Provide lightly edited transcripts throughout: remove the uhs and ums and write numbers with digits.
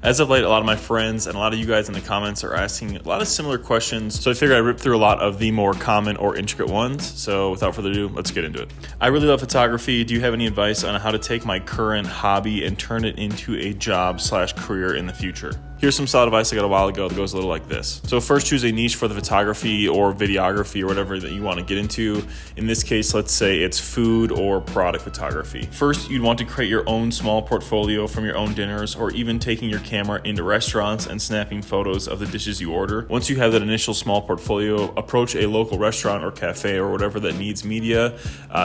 As of late, a lot of my friends and a lot of you guys in the comments are asking a lot of similar questions, so I figured I'd rip through a lot of the more common or intricate ones. So without further ado, let's get into it. I really love photography. Do you have any advice on how to take my current hobby and turn it into a job/career in the future? Here's some solid advice I got a while ago that goes a little like this. So first, choose a niche for the photography or videography or whatever that you want to get into. In this case, let's say it's food or product photography. First, you'd want to create your own small portfolio from your own dinners, or even taking your camera into restaurants and snapping photos of the dishes you order. Once you have that initial small portfolio, approach a local restaurant or cafe or whatever that needs media,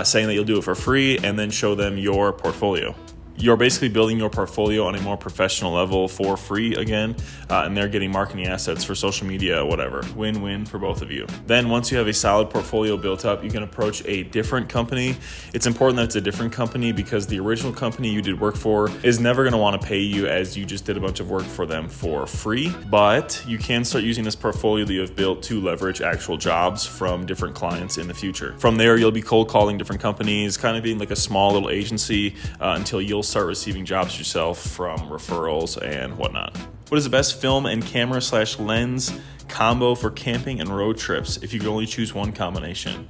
saying that you'll do it for free, and then show them your portfolio. You're basically building your portfolio on a more professional level for free again, and they're getting marketing assets for social media, whatever. Win-win for both of you. Then once you have a solid portfolio built up, you can approach a different company. It's important that it's a different company because the original company you did work for is never going to want to pay you as you just did a bunch of work for them for free. But you can start using this portfolio that you have built to leverage actual jobs from different clients in the future. From there, you'll be cold calling different companies, kind of being like a small little agency until you'll start receiving jobs yourself from referrals and whatnot. What is the best film and camera/lens combo for camping and road trips if you could only choose one combination?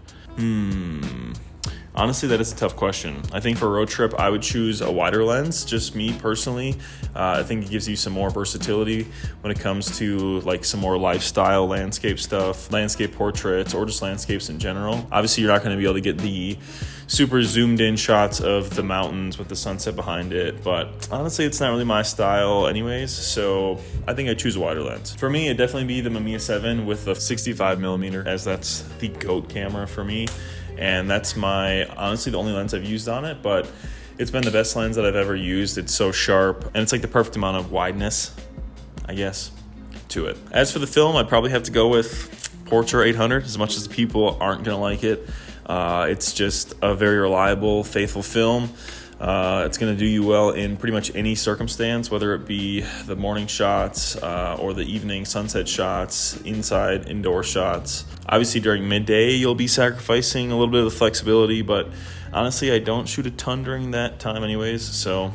Honestly, that is a tough question. I think for a road trip, I would choose a wider lens, just me personally. I think it gives you some more versatility when it comes to like some more lifestyle landscape stuff, landscape portraits, or just landscapes in general. Obviously, you're not going to be able to get the super zoomed in shots of the mountains with the sunset behind it, but honestly, it's not really my style anyways, so I think I choose a wider lens. For me, it'd definitely be the Mamiya 7 with the 65mm, as that's the GOAT camera for me. And that's honestly the only lens I've used on it, but it's been the best lens that I've ever used. It's so sharp, and it's like the perfect amount of wideness, I guess, to it. As for the film, I'd probably have to go with Portra 800, as much as the people aren't gonna like it. It's just a very reliable, faithful film. It's going to do you well in pretty much any circumstance, whether it be the morning shots or the evening sunset shots, inside, indoor shots. Obviously, during midday, you'll be sacrificing a little bit of the flexibility, but honestly, I don't shoot a ton during that time anyways. So,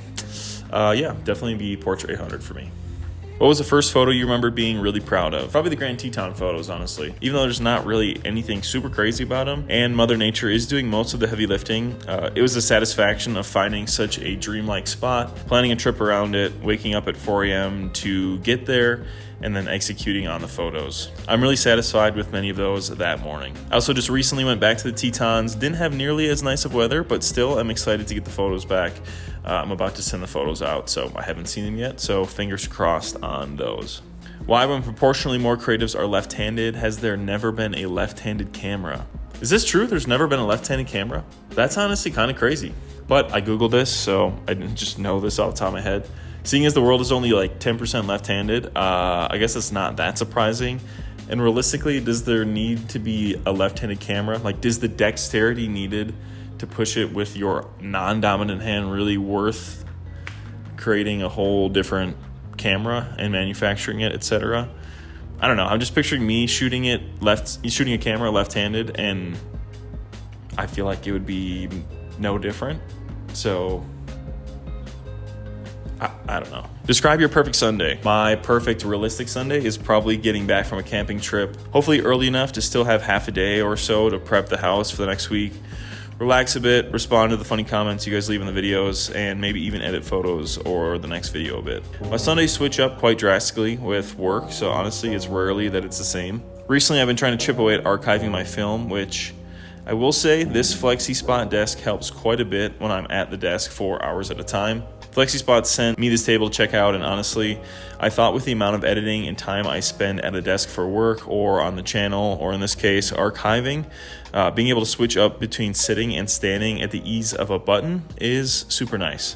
yeah, definitely be Portra 800 for me. What was the first photo you remember being really proud of? Probably the Grand Teton photos, honestly. Even though there's not really anything super crazy about them, and Mother Nature is doing most of the heavy lifting, it was the satisfaction of finding such a dreamlike spot, planning a trip around it, waking up at 4 a.m. to get there, and then executing on the photos. I'm really satisfied with many of those that morning. I also just recently went back to the Tetons. Didn't have nearly as nice of weather, but still I'm excited to get the photos back. I'm about to send the photos out, so I haven't seen them yet, so fingers crossed on those. Why, when proportionally more creatives are left-handed, has there never been a left-handed camera? Is this true? There's never been a left-handed camera? That's honestly kind of crazy. But I Googled this, so I didn't just know this off the top of my head. Seeing as the world is only like 10% left-handed, I guess it's not that surprising. And realistically, does there need to be a left-handed camera? Like, does the dexterity needed to push it with your non-dominant hand really worth creating a whole different camera and manufacturing it, etc.? I don't know. I'm just picturing me shooting a camera left-handed, and I feel like it would be no different. So I don't know. Describe your perfect Sunday. My perfect realistic Sunday is probably getting back from a camping trip, hopefully early enough to still have half a day or so to prep the house for the next week, relax a bit, respond to the funny comments you guys leave in the videos, and maybe even edit photos or the next video a bit. My Sundays switch up quite drastically with work, so honestly it's rarely that it's the same. Recently I've been trying to chip away at archiving my film, which I will say this FlexiSpot desk helps quite a bit when I'm at the desk for hours at a time. FlexiSpot sent me this table to check out, and honestly, I thought with the amount of editing and time I spend at a desk for work or on the channel, or in this case, archiving, being able to switch up between sitting and standing at the ease of a button is super nice.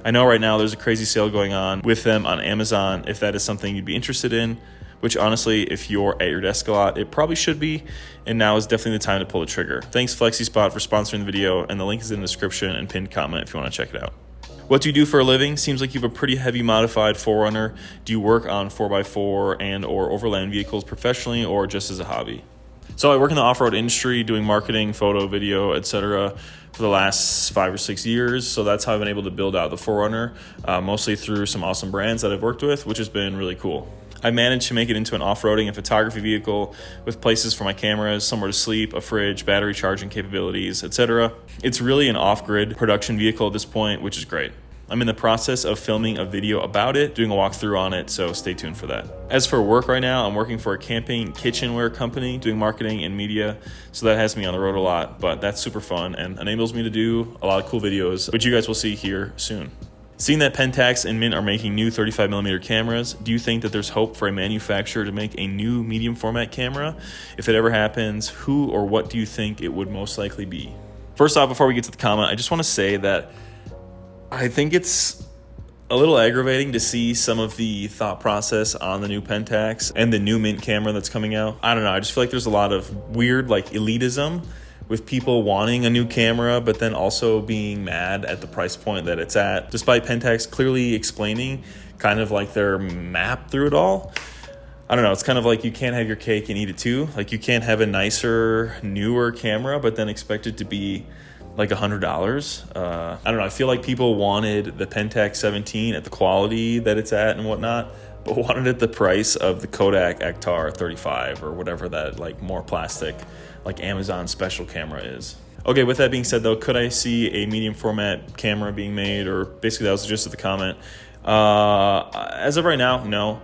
I know right now there's a crazy sale going on with them on Amazon if that is something you'd be interested in, which honestly, if you're at your desk a lot, it probably should be, and now is definitely the time to pull the trigger. Thanks FlexiSpot for sponsoring the video, and the link is in the description and pinned comment if you want to check it out. What do you do for a living? Seems like you have a pretty heavy modified 4Runner. Do you work on 4x4 and or overland vehicles professionally or just as a hobby? So I work in the off-road industry doing marketing, photo, video, etc. for the last 5 or 6 years. So that's how I've been able to build out the 4Runner, mostly through some awesome brands that I've worked with, which has been really cool. I managed to make it into an off-roading and photography vehicle with places for my cameras, somewhere to sleep, a fridge, battery charging capabilities, etc. It's really an off-grid production vehicle at this point, which is great. I'm in the process of filming a video about it, doing a walkthrough on it, so stay tuned for that. As for work right now, I'm working for a camping kitchenware company, doing marketing and media, so that has me on the road a lot, but that's super fun and enables me to do a lot of cool videos, which you guys will see here soon. Seeing that Pentax and Mint are making new 35mm cameras, do you think that there's hope for a manufacturer to make a new medium format camera? If it ever happens, who or what do you think it would most likely be? First off, before we get to the comment, I just want to say that I think it's a little aggravating to see some of the thought process on the new Pentax and the new Mint camera that's coming out. I don't know, I just feel like there's a lot of weird elitism with people wanting a new camera, but then also being mad at the price point that it's at, despite Pentax clearly explaining kind of their map through it all. I don't know, it's kind of like you can't have your cake and eat it too. You can't have a nicer, newer camera, but then expect it to be $100. I don't know, I feel like people wanted the Pentax 17 at the quality that it's at and whatnot, but wanted it the price of the Kodak Ektar 35 or whatever that more plastic Amazon special camera is. Okay, with that being said though, could I see a medium format camera being made? Or basically that was the gist of the comment. As of right now, no.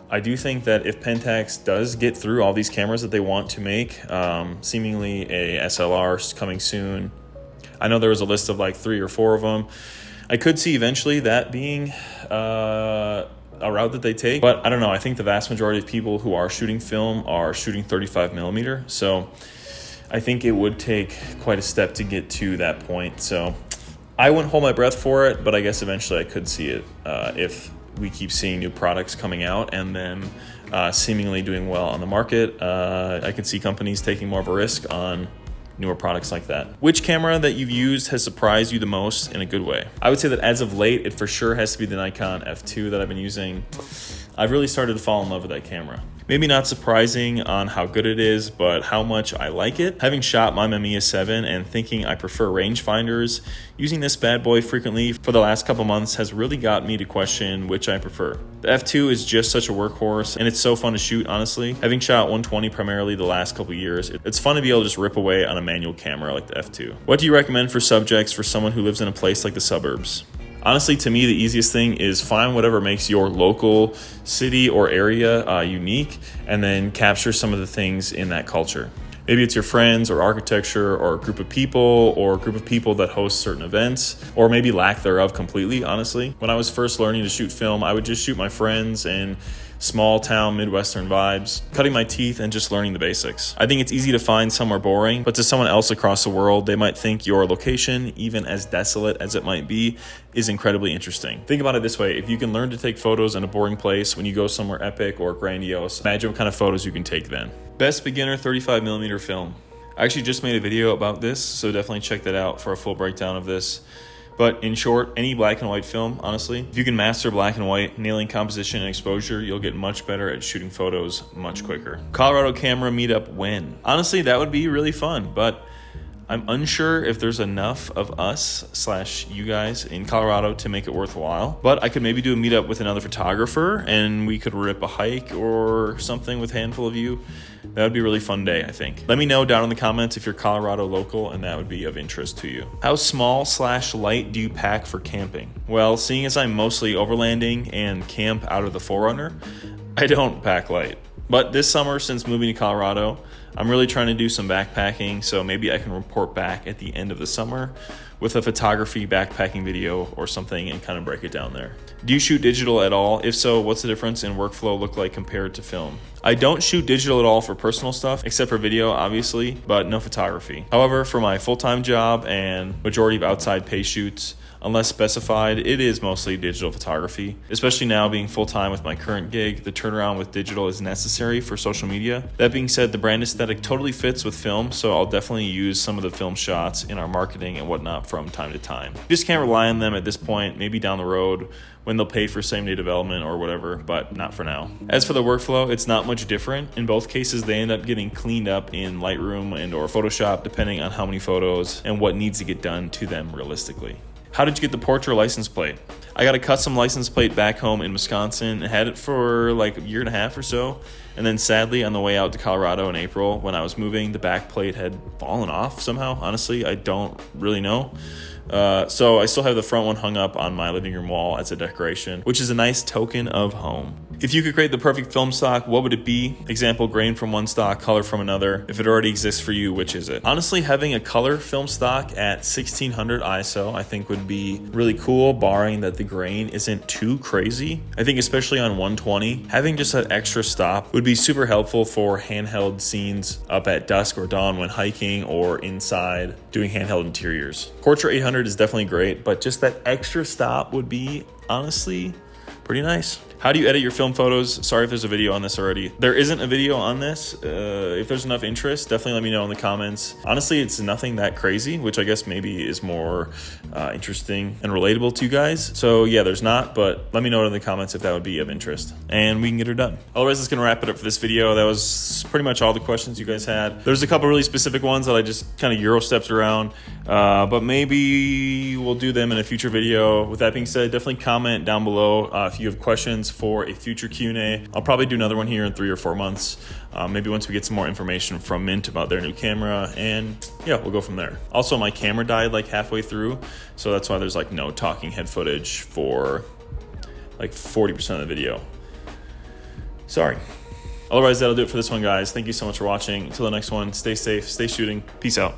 I do think that if Pentax does get through all these cameras that they want to make, seemingly a SLR is coming soon. I know there was a list of 3 or 4 of them. I could see eventually that being a route that they take, but I don't know. I think the vast majority of people who are shooting film are shooting 35mm. So I think it would take quite a step to get to that point. So I wouldn't hold my breath for it, but I guess eventually I could see it if we keep seeing new products coming out and then seemingly doing well on the market. I could see companies taking more of a risk on newer products like that. Which camera that you've used has surprised you the most in a good way? I would say that as of late, it for sure has to be the Nikon F2 that I've been using. I've really started to fall in love with that camera. Maybe not surprising on how good it is, but how much I like it. Having shot my Mamiya 7 and thinking I prefer rangefinders, using this bad boy frequently for the last couple months has really got me to question which I prefer. The F2 is just such a workhorse, and it's so fun to shoot, honestly. Having shot 120 primarily the last couple years, it's fun to be able to just rip away on a manual camera like the F2. What do you recommend for subjects for someone who lives in a place like the suburbs? Honestly, to me, the easiest thing is find whatever makes your local city or area unique, and then capture some of the things in that culture. Maybe it's your friends or architecture or a group of people that host certain events, or maybe lack thereof completely, honestly. When I was first learning to shoot film, I would just shoot my friends and small town Midwestern vibes, cutting my teeth and just learning the basics. I think it's easy to find somewhere boring, but to someone else across the world, they might think your location, even as desolate as it might be, is incredibly interesting. Think about it this way: if you can learn to take photos in a boring place when you go somewhere epic or grandiose, imagine what kind of photos you can take then. Best beginner 35mm film. I actually just made a video about this, so definitely check that out for a full breakdown of this. But in short, any black and white film, honestly, if you can master black and white, nailing composition and exposure, you'll get much better at shooting photos much quicker. Colorado camera meetup when? Honestly, that would be really fun, but I'm unsure if there's enough of us / you guys in Colorado to make it worthwhile. But I could maybe do a meetup with another photographer and we could rip a hike or something with a handful of you. That would be a really fun day, I think. Let me know down in the comments if you're Colorado local and that would be of interest to you. How small / light do you pack for camping? Well, seeing as I'm mostly overlanding and camp out of the 4Runner, I don't pack light. But this summer, since moving to Colorado, I'm really trying to do some backpacking, so maybe I can report back at the end of the summer with a photography backpacking video or something and kind of break it down there. Do you shoot digital at all? If so, what's the difference in workflow look like compared to film? I don't shoot digital at all for personal stuff, except for video, obviously, but no photography. However, for my full-time job and majority of outside pay shoots, unless specified, it is mostly digital photography. Especially now being full-time with my current gig, the turnaround with digital is necessary for social media. That being said, the brand aesthetic totally fits with film, so I'll definitely use some of the film shots in our marketing and whatnot from time to time. You just can't rely on them at this point, maybe down the road when they'll pay for same-day development or whatever, but not for now. As for the workflow, it's not much different. In both cases, they end up getting cleaned up in Lightroom and or Photoshop, depending on how many photos and what needs to get done to them realistically. How did you get the Portra license plate? I got a custom license plate back home in Wisconsin. I had it for like a year and a half or so. And then sadly, on the way out to Colorado in April, when I was moving, the back plate had fallen off somehow. Honestly, I don't really know. So I still have the front one hung up on my living room wall as a decoration, which is a nice token of home. If you could create the perfect film stock, what would it be? Example, grain from one stock, color from another. If it already exists for you, which is it? Honestly, having a color film stock at 1600 ISO, I think would be really cool, barring that the grain isn't too crazy. I think especially on 120, having just that extra stop would be super helpful for handheld scenes up at dusk or dawn when hiking or inside doing handheld interiors. Portra 800 is definitely great, but just that extra stop would be honestly pretty nice. How do you edit your film photos? Sorry if there's a video on this already. There isn't a video on this. If there's enough interest, definitely let me know in the comments. Honestly, it's nothing that crazy, which I guess maybe is more interesting and relatable to you guys. So yeah, there's not, but let me know in the comments if that would be of interest and we can get her done. Otherwise, that's gonna wrap it up for this video. That was pretty much all the questions you guys had. There's a couple really specific ones that I just kind of Euro stepped around, but maybe we'll do them in a future video. With that being said, definitely comment down below if you have questions for a future Q&A. I'll probably do another one here in 3 or 4 months. Maybe once we get some more information from Mint about their new camera, and yeah, we'll go from there. Also, my camera died like halfway through, so that's why there's like no talking head footage for like 40% of the video. Sorry. Otherwise, that'll do it for this one, guys. Thank you so much for watching. Until the next one, stay safe, stay shooting. Peace out.